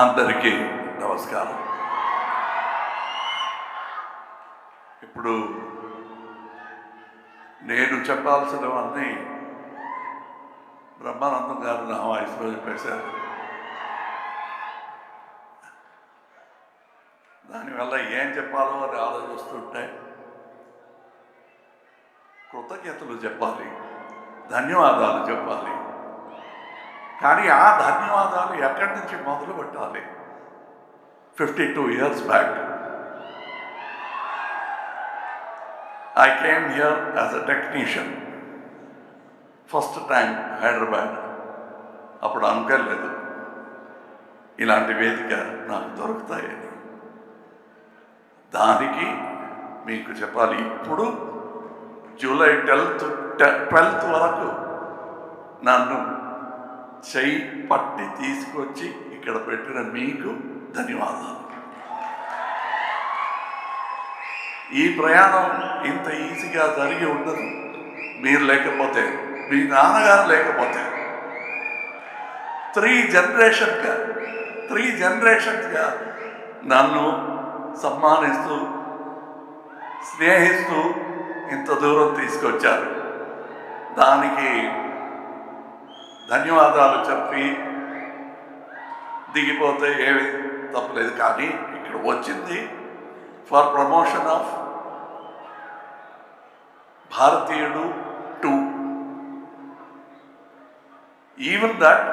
అందరికీ నమస్కారం. ఇప్పుడు నేను చెప్పాల్సినవన్నీ బ్రహ్మానందం గారు నా వాయిస్లో చెప్పేశారు. దానివల్ల ఏం చెప్పాలో అని ఆలోచిస్తుంటే కృతజ్ఞతలు చెప్పాలి, ధన్యవాదాలు చెప్పాలి. కానీ ఆ ధన్యవాదాలు ఎక్కడి నుంచి మొదలు పెట్టాలి? 52 years back, I came here as a technician. First time Hyderabad. అప్పుడు అనుకోలేదు ఇలాంటి వేదిక నాకు దొరుకుతాయని. దానికి మీకు చెప్పాలి, ఇప్పుడు జూలై 12th వరకు నన్ను చెయ్యి పట్టి తీసుకొచ్చి ఇక్కడ పెట్టిన మీకు ధన్యవాదాలు. ఈ ప్రయాణం ఇంత ఈజీగా జరిగి ఉండదు మీరు లేకపోతే, మీ నాన్నగారు లేకపోతే. 3 జనరేషన్స్గా నన్ను సమ్మానిస్తూ స్నేహిస్తూ ఇంత దూరం తీసుకొచ్చారు. దానికి ధన్యవాదాలు చెప్పి దిగిపోతే ఏమి తప్పలేదు. కానీ ఇక్కడ వచ్చింది ఫర్ ప్రమోషన్ ఆఫ్ భారతీయుడు 2. ఈవెన్ దట్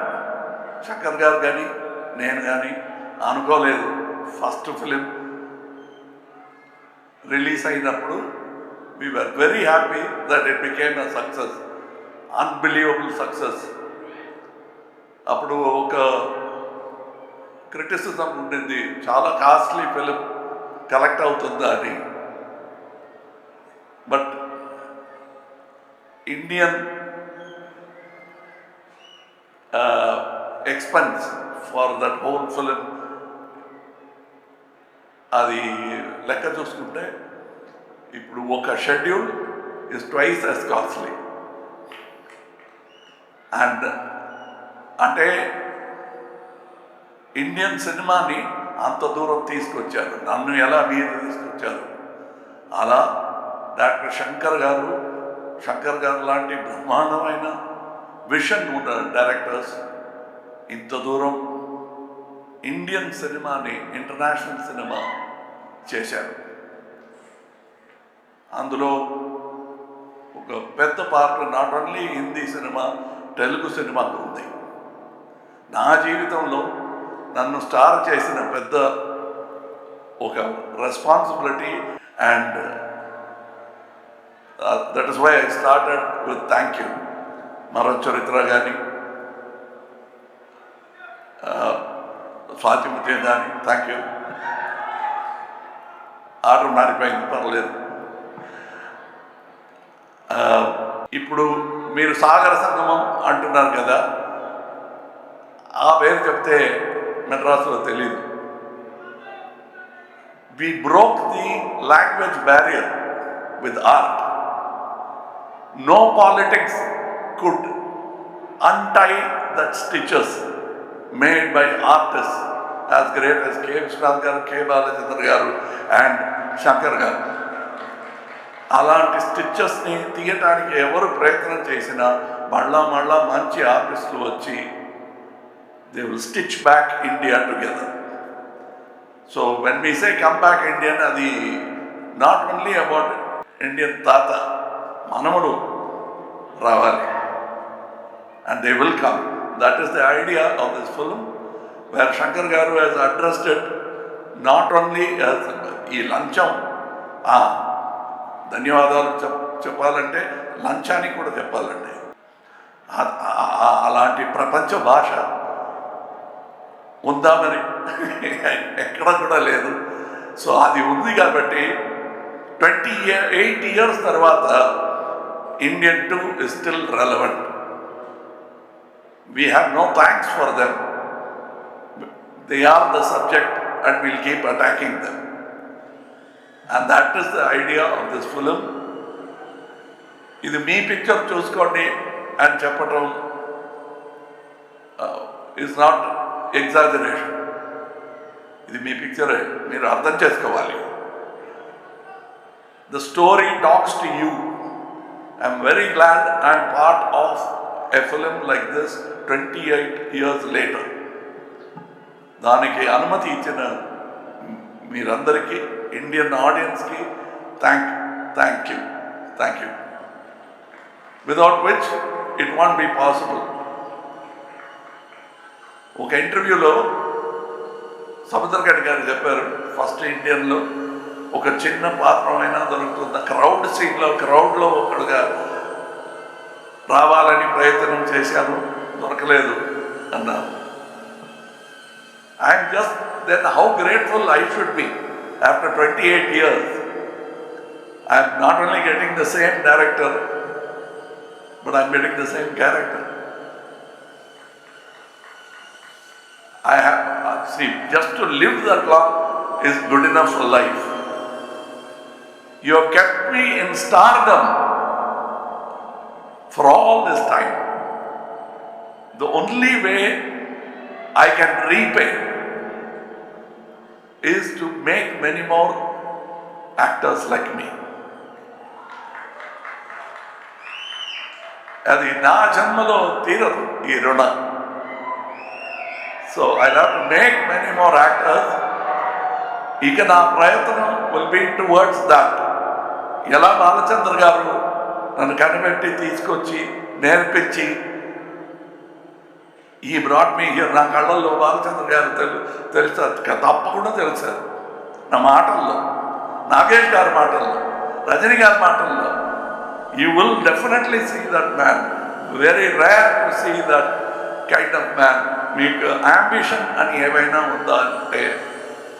శంకర్ గారు కానీ నేను కానీ అనుకోలేదు. ఫస్ట్ ఫిలిం రిలీజ్ అయినప్పుడు we were very happy that it became a success, unbelievable success. అప్పుడు ఒక క్రిటిసిజం ఉండింది, చాలా కాస్ట్లీ ఫిలిం కలెక్ట్ అవుతుందా అని. But Indian expense for that whole film అది లెక్క చూసుకుంటే ఇప్పుడు ఒక schedule is twice as costly. And అంటే ఇండియన్ సినిమాని అంత దూరం తీసుకొచ్చారు. నన్ను ఎలా మీరు తీసుకొచ్చారు, అలా డాక్టర్ శంకర్ గారు లాంటి బ్రహ్మాండమైన విషన్ ఉన్న డైరెక్టర్స్ ఇంత దూరం ఇండియన్ సినిమాని ఇంటర్నేషనల్ సినిమా చేశారు. అందులో ఒక పెద్ద part not only Hindi cinema, Telugu సినిమాకు ఉంది. నా జీవితంలో నన్ను స్టార్ చేసిన పెద్ద ఒక responsibility. And that is why I started with thank you. మరో చరిత్ర కానీ స్వాతిముత్యం కానీ థ్యాంక్ యూ. ఆర్డర్ మారిపోయింది, పర్లేదు. ఇప్పుడు మీరు సాగర సంగమం అంటున్నారు కదా, ఆ పేరు చెప్తే మెడ్రాస్లో తెలీదు. We broke the language barrier with art. No politics could untie that stitches made by artists as great as K. Vishwanath garu, K. Balachandra garu and Shankar garu. అలాంటి స్టిచెస్ని తీయటానికి ఎవరు ప్రయత్నం చేసినా మళ్ళా మంచి ఆర్టిస్టులు వచ్చి they will stitch back India together. So when we say come back Indian, అది నాట్ ఓన్లీ అబౌట్ ఇండియన్ తాత మనముడు రావాలి. And they will come. That is the idea of this film, where Shankar garu has addressed it not only ఈ లంచం. ధన్యవాదాలు చెప్పాలంటే లంచానికి కూడా చెప్పాలండి. అలాంటి ప్రపంచ భాష ఉందా మరి? ఎక్కడ కూడా లేదు. సో అది ఉంది కాబట్టి 28 years తర్వాత Indian 2 is still relevant. We have no thanks for them. They are the subject and we'll keep attacking them. And that is the idea of this film. ఇది మీ పిక్చర్ చూసుకోండి అని చెప్పటం is not exaggeration. ఇది మీ పిక్చరే, మీరు అర్థం చేసుకోవాలి. The story talks to you. I'm very glad I'm part of a film like this 28 years later. దానికి అనుమతి ఇచ్చిన మీరందరికీ, ఇండియన్ ఆడియన్స్కి thank you. Without which it want be possible. ఒక ఇంటర్వ్యూలో సముద్రగడ్డి గారు చెప్పారు, ఫస్ట్ ఇండియన్లో ఒక చిన్న పాత్రమైనా దొరుకుతుంది, క్రౌడ్ సీన్లో క్రౌడ్లో ఒకడుగా రావాలని ప్రయత్నం చేశాను, దొరకలేదు అన్నారు. I'm just then how grateful I should be after 28 years. I'm not only getting the same director, but I'm getting the same character. I have, see, just to live the clock is good enough for life. You have kept me in stardom for all this time. The only way I can repay is to make many more actors like me. అది నా జన్మలో తీరదు ఈ రుణం. So I'll have to make many more actors. ఇక నా ప్రయత్నం will be towards that. ఎలా బాలచంద్ర గారు నన్ను కనిపెట్టి తీసుకొచ్చి నేర్పించి ఈ బ్రాట్ మీ హియర్, నా కళ్ళల్లో బాలచంద్ర గారు తెలుస్తారు, తప్పకుండా తెలుసారు. నా మాటల్లో, నాగేష్ గారి మాటల్లో, రజనీ గారి మాటల్లో, you will definitely see that man. Very rare to see that kind of man. మీకు అంబిషన్ అని ఏమైనా ఉందా అంటే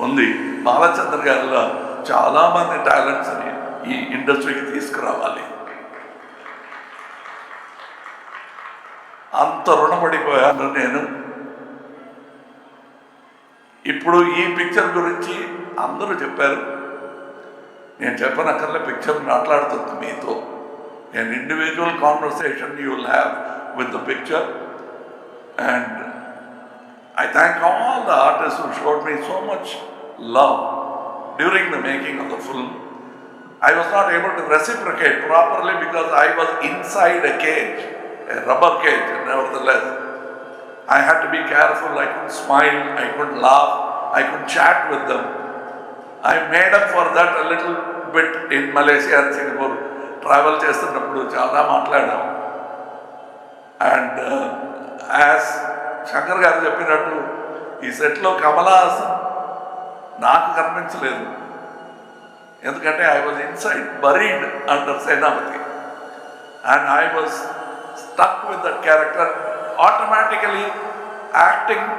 ఉంది. బాలచంద్ర గారిలో చాలామంది టాలెంట్స్ని ఈ ఇండస్ట్రీకి తీసుకురావాలి. అంత రుణపడిపోయాను నేను. ఇప్పుడు ఈ పిక్చర్ గురించి అందరూ చెప్పారు, నేను చెప్పనక్కర్లే, పిక్చర్ మాట్లాడుతుంది మీతో. an individual conversation you will have with the picture, and I thank all the artists who showed me so much love during the making of the film. I was not able to reciprocate properly because I was inside a cage, a rubber cage. Nevertheless, I had to be careful. I couldn't smile, I couldn't laugh, I couldn't chat with them. I made up for that a little bit in Malaysia and Singapore. Travel చేస్తున్నప్పుడు చాలా మాట్లాడాం. And as Shankar గారు చెప్పినట్టు ఈ సెట్లో కమలా హాసన్ నాకు కనిపించలేదు, ఎందుకంటే I was inside buried under Senapathi, and I was stuck with that character. Automatically acting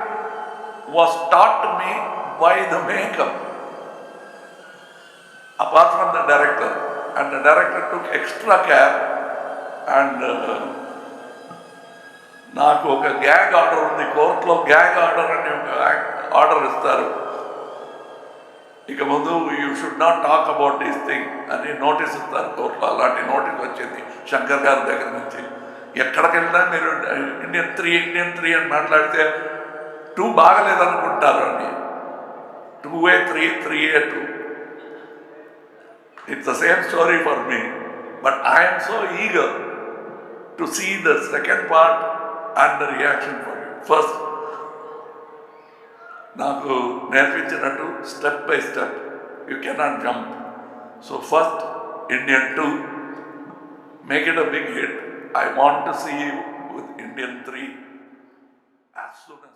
was taught to me by the makeup apart from the director. And the director took extra care, and నాకు ఒక gag order ఉంది, కోర్టులో gag order అని ఒక order ఇస్తారు. ఇక ముందు you should not talk about this thing అని నోటీస్ ఇస్తారు కోర్టులో. అలాంటి నోటీస్ వచ్చింది శంకర్ గారి దగ్గర నుంచి. ఎక్కడికి వెళ్ళినా మీరు ఇండియన్ త్రీ అని మాట్లాడితే 2 బాగలేదనుకుంటారు అని, 2A 3, 3A 2. It's the same story for me, but I am so eager to see the second part and the reaction for you. First, నాకు నేర్పించినట్టు step by step, you cannot jump. So first, Indian 2, make it a big hit. I want to see you with Indian 3 as soon as